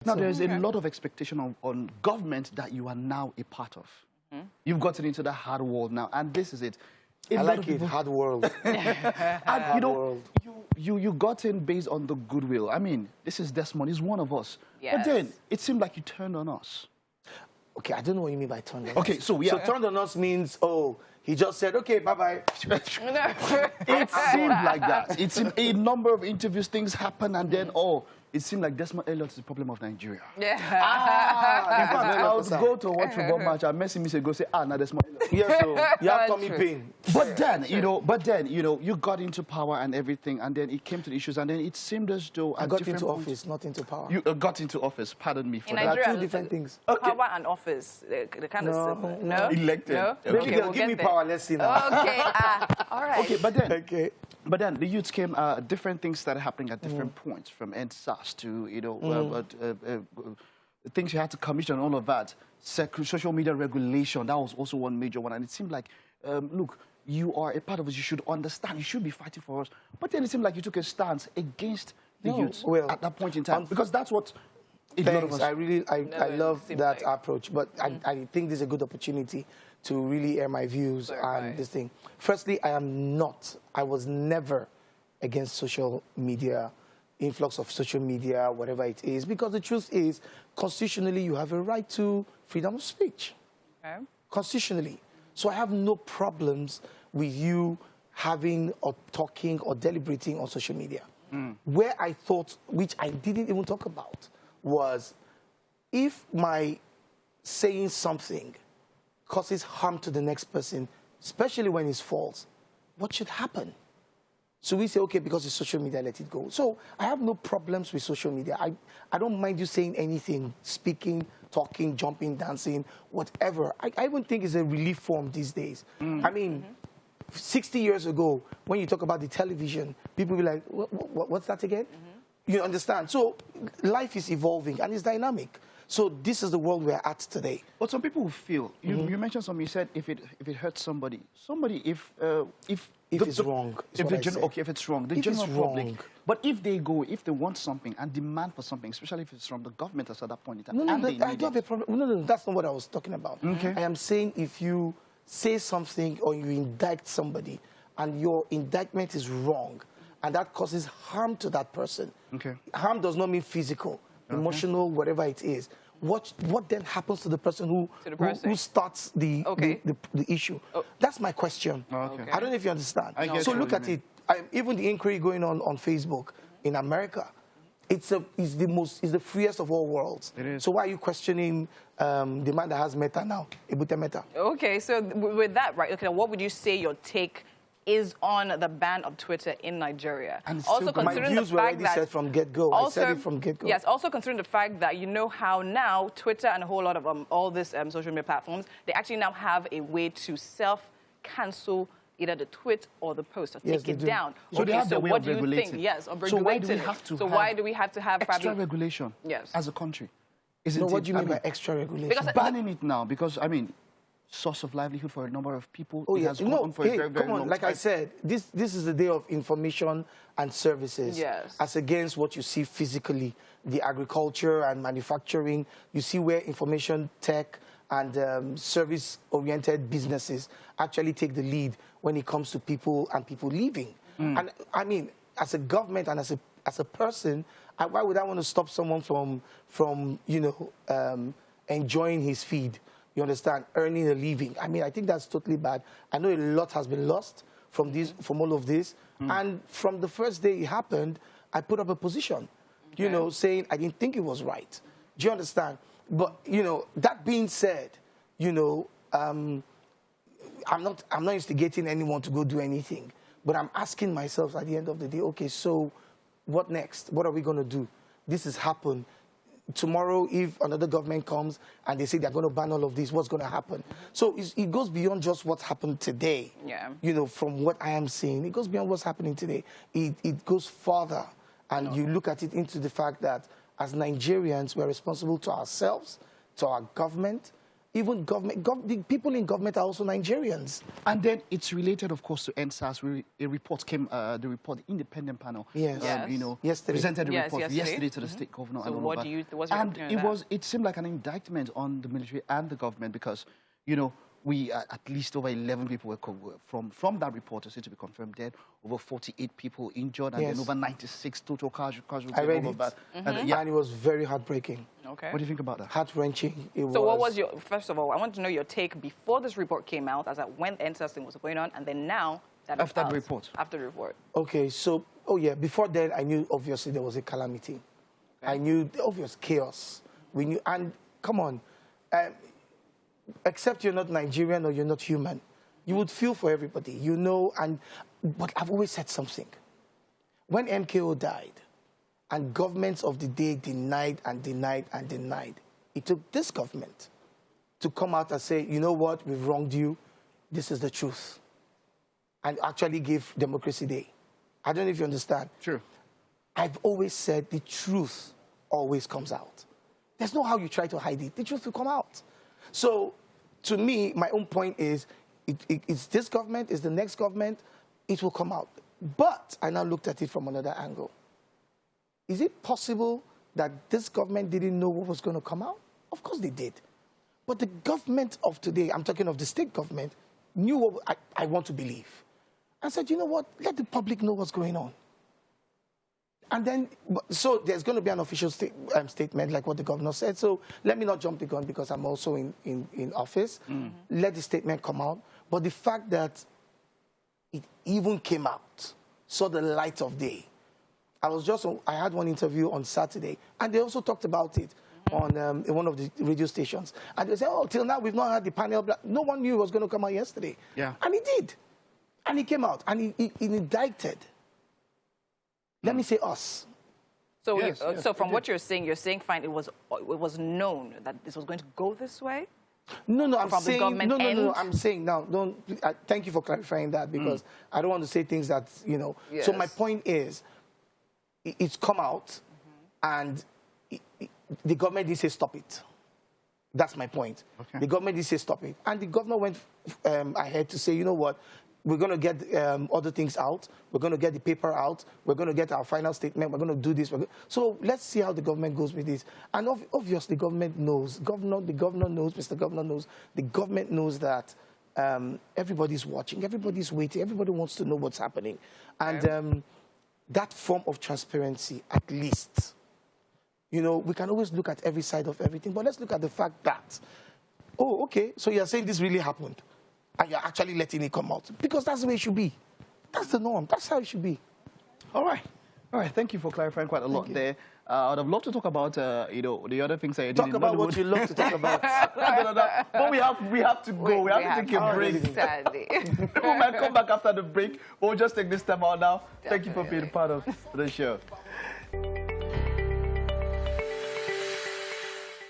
Now, there's a lot of expectation on government that you are now a part of. You've gotten into the hard world now, and this is it. I like it, hard world. And you know, you got in based on the goodwill. I mean, this is Desmond, he's one of us. Yes. But then, it seemed like you turned on us. Okay, I don't know what you mean by turned on us. Okay, so yeah. So turned on us means, oh, he just said, okay, bye-bye. It seemed like that. It seemed a number of interviews, things happen, and then, oh, it seemed like Desmond Elliot is the problem of Nigeria. Yeah. In fact, I would go to watch football match and Messi say, go say, now Desmond Elliot. Yes, so you have tummy pain. But then, you got into power and everything, and then it came to the issues, and then it seemed as though I got into office, not into power. You got into office, pardon me for In that. Nigeria, There are two different things. Okay. Power and office, they're kind of similar. No? Elected. No? Okay. Maybe they'll give me power, let's see now. Okay, all right. Okay, but then, Okay. But then the youths came, different things started happening at different points, from end SARS to, things you had to commission, all of that. Social media regulation, that was also one major one. And it seemed like, look, you are a part of us, you should understand, you should be fighting for us. But then it seemed like you took a stance against the youths at that point in time. Because that's what a lot of us... I love that approach. But I think this is a good opportunity to really air my views on this thing. Firstly, I was never against social media, influx of social media, whatever it is, because the truth is, constitutionally, you have a right to freedom of speech. Okay. Constitutionally. So I have no problems with you having or talking or deliberating on social media. Where I thought, which I didn't even talk about, was if my saying something causes harm to the next person, especially when it's false, what should happen? So we say, okay, because it's social media, let it go. So I have no problems with social media. I don't mind you saying anything, speaking, talking, jumping, dancing, whatever. I even think it's a relief form these days. I mean, 60 years ago, when you talk about the television, people will be like, what's that again? You understand? So life is evolving and it's dynamic. So this is the world we're at today. But some people will feel, you mentioned something, you said if it hurts somebody, if it's wrong, okay, if it's wrong, the general public. But if they want something and demand for something, especially if it's from the government at that point in time, I don't have a problem. No, that's not what I was talking about. Okay. I am saying if you say something or you indict somebody and your indictment is wrong and that causes harm to that person, harm does not mean physical, emotional, whatever it is. What then happens to the person who starts the issue? That's my question. I don't know if you understand. So look at it. Even the inquiry going on Facebook in America, it's the freest of all worlds. It is. So why are you questioning the man that has Meta now, Ebute Meta? Okay, so with that, right? Okay, what would you say your take is on the ban of Twitter in Nigeria? And also considering my views the were fact already that said from get-go. I said it from get-go. Yes, also considering the fact that you know how now Twitter and a whole lot of all these social media platforms, they actually now have a way to self-cancel either the tweet or the post or take it down. So they have the way what of do you regulating. think? Yes, of So why do we regulating have to So why do we have to have extra regulation as a country? What do you mean by extra regulation? Because banning it now, because, I mean, source of livelihood for a number of people. Oh, it has gone on for a very, very long like time. I said, this is the day of information and services. Yes. As against what you see physically, the agriculture and manufacturing. You see where information, tech, and service-oriented businesses actually take the lead when it comes to people and people living. And I mean, as a government and as a person, why would I want to stop someone from enjoying his feed? You understand, earning a living. I mean, I think that's totally bad. I know a lot has been lost from all of this. And from the first day it happened, I put up a position, saying I didn't think it was right. Do you understand? But, that being said, I'm not instigating anyone to go do anything. But I'm asking myself at the end of the day, okay, so what next? What are we going to do? This has happened. Tomorrow, if another government comes and they say they're going to ban all of this, what's going to happen? So it goes beyond just what's happened today. Yeah. From what I am seeing, it goes beyond what's happening today. It goes further. And you look at it into the fact that as Nigerians, we're responsible to ourselves, to our government, Even the people in government are also Nigerians. And then it's related, of course, to NSAS. A report came, the independent panel, Yes. you know, Yesterday. presented the report yesterday to the state governor. So and all what of do that. you, what's your opinion on that? It seemed like an indictment on the military and the government because, you know, we at least over 11 people were from that report are said to be confirmed dead, over 48 people injured, and then over 96 total casualties. I read all it. of that. And it was very heartbreaking. Okay. What do you think about that? Heart-wrenching. So what was your, first of all, I want to know your take before this report came out, as at when the NSAS thing was going on, and then now that After it's the out, report. After the report. Okay, so, before then, I knew, obviously, there was a calamity. Okay. I knew the obvious chaos. We knew, and come on, except you're not Nigerian or you're not human, you would feel for everybody, you know, but I've always said something. When MKO died, and governments of the day denied and denied and denied, it took this government to come out and say, you know what, we've wronged you, this is the truth, and actually give Democracy Day. I don't know if you understand. Sure. I've always said the truth always comes out. There's no how you try to hide it. The truth will come out. So, to me, my own point is, it's this government, it's the next government, it will come out. But I now looked at it from another angle. Is it possible that this government didn't know what was going to come out? Of course they did. But the government of today, I'm talking of the state government, knew what I want to believe. I said, you know what, let the public know what's going on. And then, so there's going to be an official statement like what the governor said. So let me not jump the gun because I'm also in office. Let the statement come out. But the fact that it even came out, saw the light of day. I had one interview on Saturday, and they also talked about it on in one of the radio stations. And they said, oh, till now we've not had the panel. No one knew it was going to come out yesterday. Yeah. And it did. And it came out, and it indicted. Let me say us. So, so from what you're saying, fine, it was known that this was going to go this way? No, I'm saying, no, I'm saying now, thank you for clarifying that because I don't want to say things that, you know. Yes. So my point is, it's come out and the government did say stop it. That's my point. Okay. The government did say stop it. And the governor went ahead to say, you know what, we're going to get other things out. We're going to get the paper out. We're going to get our final statement. We're going to do this. So let's see how the government goes with this. And obviously, the government knows. The governor knows. Mr. Governor knows. The government knows that everybody's watching. Everybody's waiting. Everybody wants to know what's happening. And that form of transparency, at least, you know, we can always look at every side of everything. But let's look at the fact that, oh, okay, so you're saying this really happened. And you're actually letting it come out. Because that's the way it should be. That's the norm. That's how it should be. All right. All right. Thank you for clarifying quite a lot there. I'd have loved to talk about, you know, the other things that you did in Nollywood. Talk about what you love to talk about. But we have to go. We have to take a break. We might come back after the break. But we'll just take this time out now. Definitely. Thank you for being part of the show.